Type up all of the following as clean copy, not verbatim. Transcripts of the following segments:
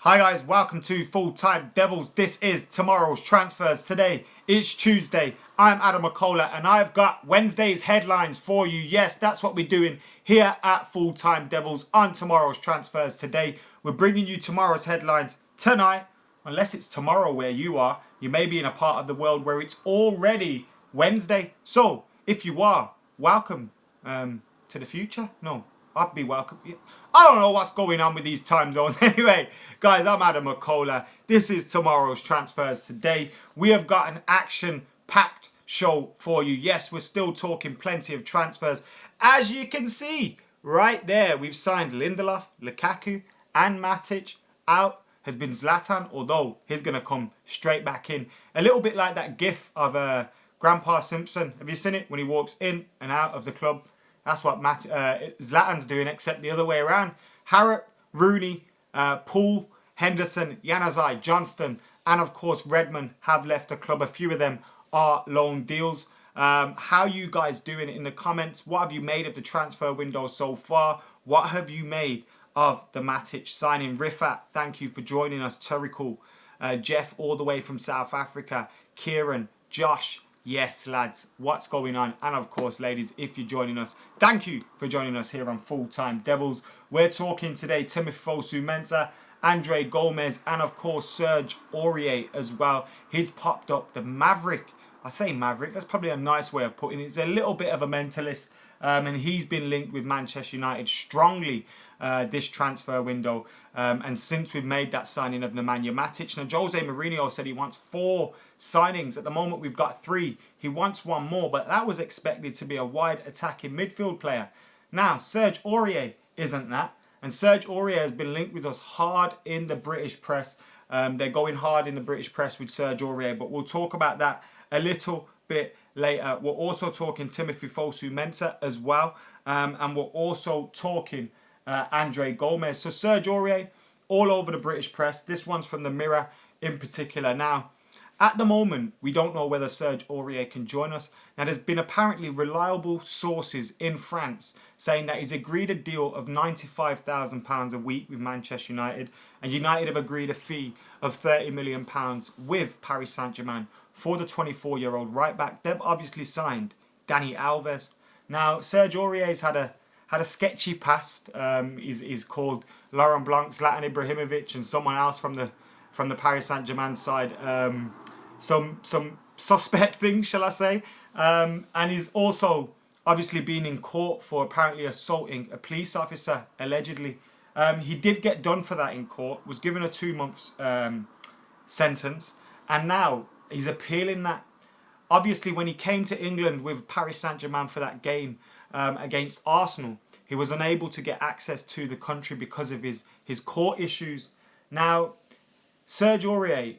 Hi guys, welcome to Full Time Devils. This is tomorrow's transfers. Today it's Tuesday. I'm Adam McCullough and I've got Wednesday's headlines for you. Yes, that's what we're doing here at Full Time Devils on tomorrow's transfers. Today we're bringing you tomorrow's headlines tonight. Unless it's tomorrow where you are, you may be in a part of the world where it's already Wednesday. So if you are, welcome to the future. No, I'd be welcome. I don't know what's going on with these time zones. Anyway, guys, I'm Adam McCullough. This is tomorrow's transfers. Today, we have got an action-packed show for you. Yes, we're still talking plenty of transfers. As you can see, right there, we've signed Lindelof, Lukaku, and Matic. Out has been Zlatan, although he's going to come straight back in. A little bit like that gif of Grandpa Simpson. Have you seen it? When he walks in and out of the club. That's what Zlatan's doing, except the other way around. Harrop, Rooney, Poole, Henderson, Januzaj, Johnston, and of course Redmond have left the club. A few of them are loan deals. How you guys doing in the comments? What have you made of the transfer window so far? What have you made of the Matic signing? Rifat, thank you for joining us. Turikul, Jeff all the way from South Africa. Kieran, Josh. Yes, lads, what's going on? And of course, ladies, if you're joining us, thank you for joining us here on Full Time Devils. We're talking today Timothy Fosu-Mensah, Andre Gomez, and of course, Serge Aurier as well. He's popped up the Maverick. I say Maverick, that's probably a nice way of putting it. He's a little bit of a mentalist, and he's been linked with Manchester United strongly this transfer window. And since we've made that signing of Nemanja Matic, now Jose Mourinho said he wants 4 signings. At the moment we've got 3. He wants 1 more, but that was expected to be a wide attacking midfield player. Now Serge Aurier isn't that, and Serge Aurier has been linked with us hard in the British press. They're going hard in the British press with Serge Aurier, but we'll talk about that a little bit later. We're also talking Timothy Fosu-Mensah as well, and we're also talking Andre Gomez. So Serge Aurier, all over the British press. This one's from the Mirror in particular. Now, at the moment, we don't know whether Serge Aurier can join us. Now, there's been apparently reliable sources in France saying that he's agreed a deal of £95,000 a week with Manchester United, and United have agreed a fee of £30 million with Paris Saint-Germain for the 24-year-old right back. They've obviously signed Dani Alves. Now, Serge Aurier's had a sketchy past. He's called Laurent Blanc, Zlatan Ibrahimovic, and someone else from the Paris Saint-Germain side. Some suspect things, shall I say? And he's also obviously been in court for apparently assaulting a police officer, allegedly. He did get done for that in court, was given a 2-month sentence, and now he's appealing that. Obviously, when he came to England with Paris Saint-Germain for that game against Arsenal, he was unable to get access to the country because of his court issues. Now, Serge Aurier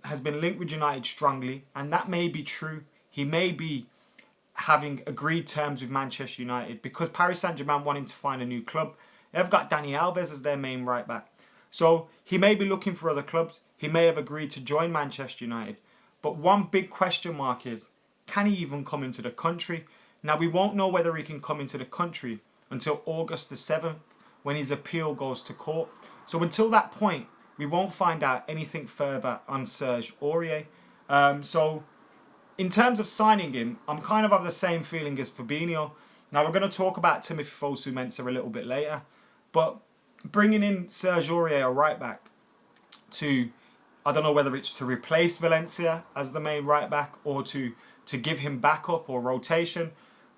has been linked with United strongly, and that may be true. He may be having agreed terms with Manchester United because Paris Saint-Germain want him to find a new club. They've got Dani Alves as their main right back. So he may be looking for other clubs. He may have agreed to join Manchester United. But one big question mark is, can he even come into the country? Now, we won't know whether he can come into the country until August the 7th when his appeal goes to court. So until that point, we won't find out anything further on Serge Aurier. So in terms of signing him, I'm kind of the same feeling as Fabinho. Now, we're going to talk about Timothy Fosu-Mensah a little bit later. But bringing in Serge Aurier, a right back, to, I don't know whether it's to replace Valencia as the main right back or to give him backup or rotation.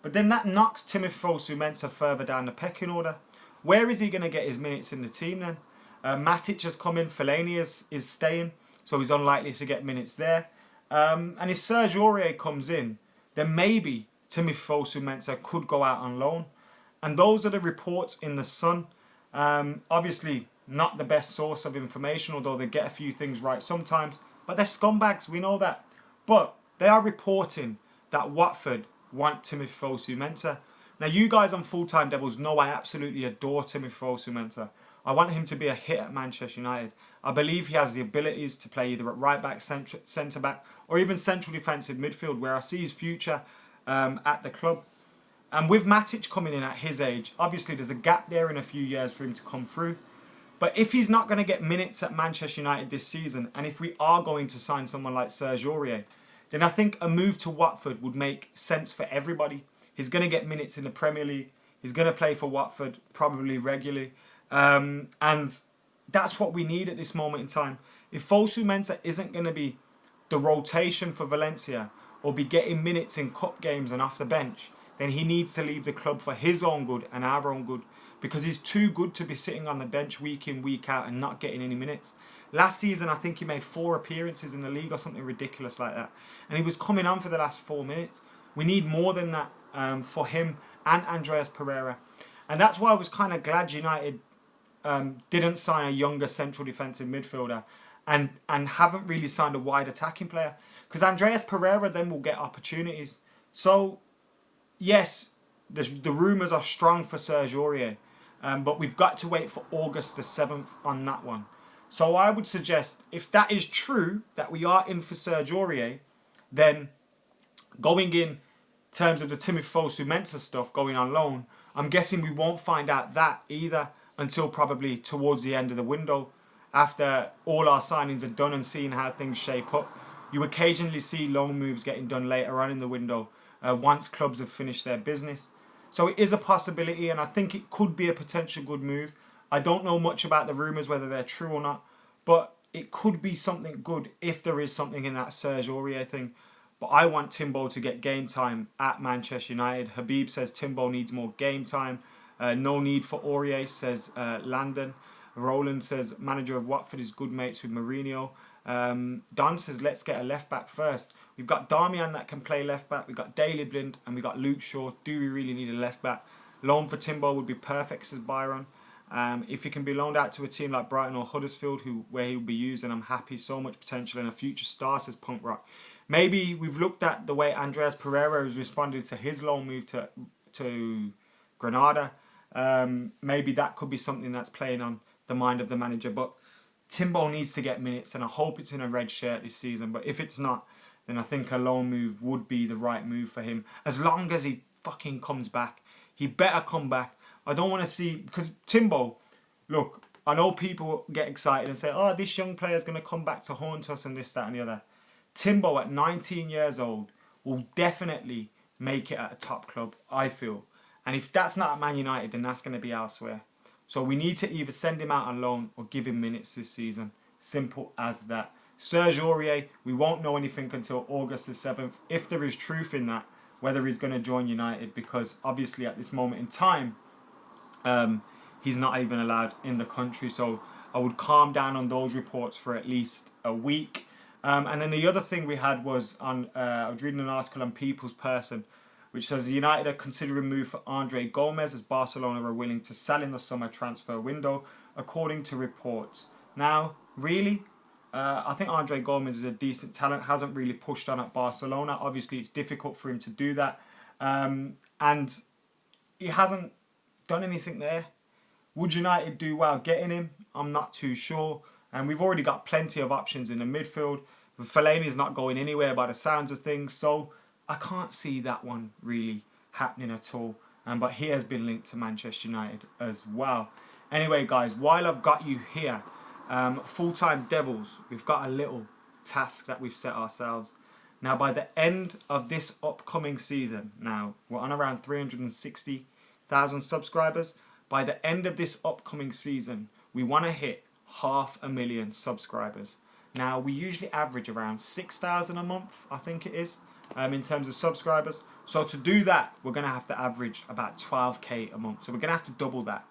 But then that knocks Timothy Fosu-Mensah further down the pecking order. Where is he going to get his minutes in the team then? Matic has come in, Fellaini is staying, so he's unlikely to get minutes there. And if Serge Aurier comes in, then maybe Timothy Fosu-Mensah could go out on loan. And those are the reports in The Sun. Obviously, not the best source of information, although they get a few things right sometimes. But they're scumbags, we know that. But they are reporting that Watford want Timothy Fosu-Mensah. Now, you guys on Full Time Devils know I absolutely adore Timothy Fosu-Mensah. I want him to be a hit at Manchester United. I believe he has the abilities to play either at right back, centre back, or even central defensive midfield, where I see his future at the club. And with Matic coming in at his age, obviously there's a gap there in a few years for him to come through. But if he's not going to get minutes at Manchester United this season, and if we are going to sign someone like Serge Aurier, then I think a move to Watford would make sense for everybody. He's going to get minutes in the Premier League. He's going to play for Watford probably regularly. And that's what we need at this moment in time. If Fosu-Mensah isn't going to be the rotation for Valencia or be getting minutes in cup games and off the bench, then he needs to leave the club for his own good and our own good, because he's too good to be sitting on the bench week in, week out and not getting any minutes. Last season, I think he made 4 appearances in the league or something ridiculous like that. And he was coming on for the last 4 minutes. We need more than that for him and Andreas Pereira. And that's why I was kind of glad United didn't sign a younger central defensive midfielder and haven't really signed a wide attacking player. Because Andreas Pereira then will get opportunities. So, yes, the rumours are strong for Serge Aurier. But we've got to wait for August the 7th on that one. So I would suggest, if that is true, that we are in for Serge Aurier, then going in terms of the Timothy Fosu-Mensah stuff going on loan, I'm guessing we won't find out that either until probably towards the end of the window, after all our signings are done and seeing how things shape up. You occasionally see loan moves getting done later on in the window once clubs have finished their business. So it is a possibility, and I think it could be a potential good move. I don't know much about the rumours, whether they're true or not, but it could be something good if there is something in that Serge Aurier thing. But I want TIMBOOO to get game time at Manchester United. Habib says TIMBOOO needs more game time. No need for Aurier, says Landon. Roland says manager of Watford is good mates with Mourinho. Don says let's get a left back first. We've got Darmian that can play left back. We've got Daley Blind and we've got Luke Shaw. Do we really need a left back? Loan for TIMBOOO would be perfect, says Byron. If he can be loaned out to a team like Brighton or Huddersfield, where he'll be used, and I'm happy. So much potential and a future star, says Punk Rock. Maybe we've looked at the way Andreas Pereira has responded to his loan move to Granada. Maybe that could be something that's playing on the mind of the manager. But TIMBOOO needs to get minutes, and I hope it's in a red shirt this season. But if it's not, then I think a loan move would be the right move for him. As long as he fucking comes back. He better come back. I don't want to see... Because TIMBOOO, look, I know people get excited and say, oh, this young player is going to come back to haunt us and this, that and the other. TIMBOOO at 19 years old will definitely make it at a top club, I feel. And if that's not at Man United, then that's going to be elsewhere. So we need to either send him out on loan or give him minutes this season. Simple as that. Serge Aurier, we won't know anything until August the 7th. If there is truth in that, whether he's going to join United, because obviously at this moment in time, he's not even allowed in the country. So I would calm down on those reports for at least a week. And then the other thing we had was on, I was reading an article on People's Person, which says United are considering a move for Andre Gomez as Barcelona are willing to sell in the summer transfer window, according to reports. Now, really, I think Andre Gomez is a decent talent, hasn't really pushed on at Barcelona. Obviously, it's difficult for him to do that. And he hasn't done anything there. Would United do well getting him? I'm not too sure. And we've already got plenty of options in the midfield. Fellaini's not going anywhere by the sounds of things. So I can't see that one really happening at all. But he has been linked to Manchester United as well. Anyway, guys, while I've got you here, Full-Time Devils, we've got a little task that we've set ourselves. Now, by the end of this upcoming season, now we're on around 360,000 subscribers. By the end of this upcoming season, we want to hit 500,000 subscribers. Now, we usually average around 6,000 a month, I think it is, in terms of subscribers. So to do that, we're going to have to average about 12k a month. So we're going to have to double that.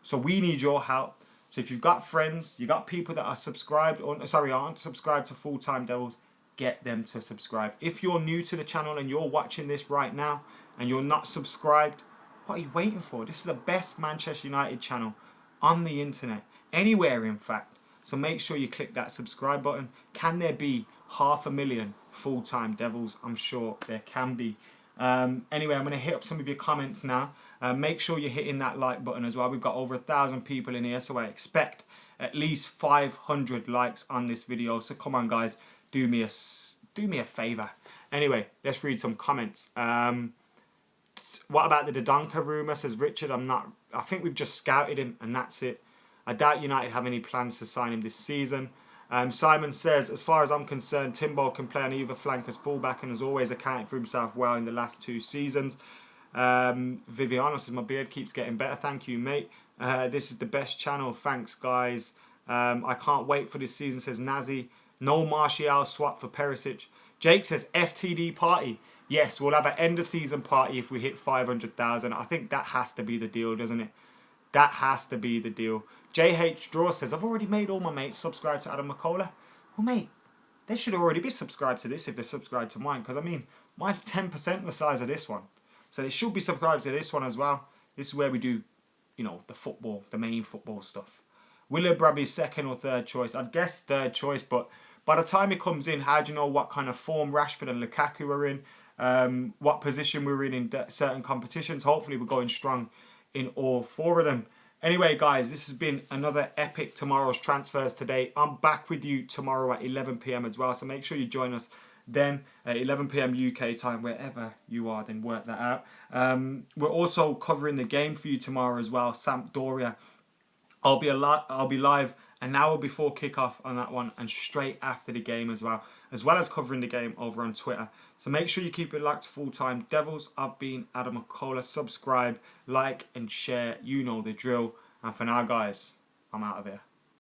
So we need your help. So if you've got friends, you've got people that are subscribed, or sorry, aren't subscribed to Full-Time Devils, get them to subscribe. If you're new to the channel and you're watching this right now and you're not subscribed, what are you waiting for? This is the best Manchester United channel on the internet, anywhere in fact. So make sure you click that subscribe button. Can there be 500,000 Full-Time Devils? I'm sure there can be. Anyway, I'm going to hit up some of your comments now. Make sure you're hitting that like button as well. We've got over 1,000 people in here, so I expect at least 500 likes on this video. So come on, guys, do me a favor. Anyway, let's read some comments. What about the Dodonka rumour? Says Richard, I think we've just scouted him and that's it. I doubt United have any plans to sign him this season. Simon says, as far as I'm concerned, TIMBOOOO can play on either flank as fullback and has always accounted for himself well in the last 2 seasons. Viviano says, my beard keeps getting better. Thank you, mate. This is the best channel. Thanks, guys. I can't wait for this season, says Nazi. No Martial swap for Perisic. Jake says, FTD party. Yes, we'll have an end of season party if we hit 500,000. I think that has to be the deal, doesn't it? That has to be the deal. JH Draw says, I've already made all my mates subscribe to Adam McCullough. Well, mate, they should already be subscribed to this if they're subscribed to mine. Because, I mean, mine's 10% the size of this one. So they should be subscribed to this one as well. This is where we do, you know, the football, the main football stuff. Will Brad be second or third choice? I'd guess third choice, but by the time he comes in, how do you know what kind of form Rashford and Lukaku are in? What position we're in certain competitions? Hopefully we're going strong in all 4 of them. Anyway, guys, this has been another epic Tomorrow's Transfers today. I'm back with you tomorrow at 11 p.m. as well, so make sure you join us then at 11 p.m. UK time, wherever you are, then work that out. We're also covering the game for you tomorrow as well, Sampdoria. I'll be live an hour before kickoff on that one and straight after the game as well as covering the game over on Twitter. So make sure you keep it locked to Full Time Devils. I've been Adam McCullough. Subscribe, like and share. You know the drill. And for now, guys, I'm out of here.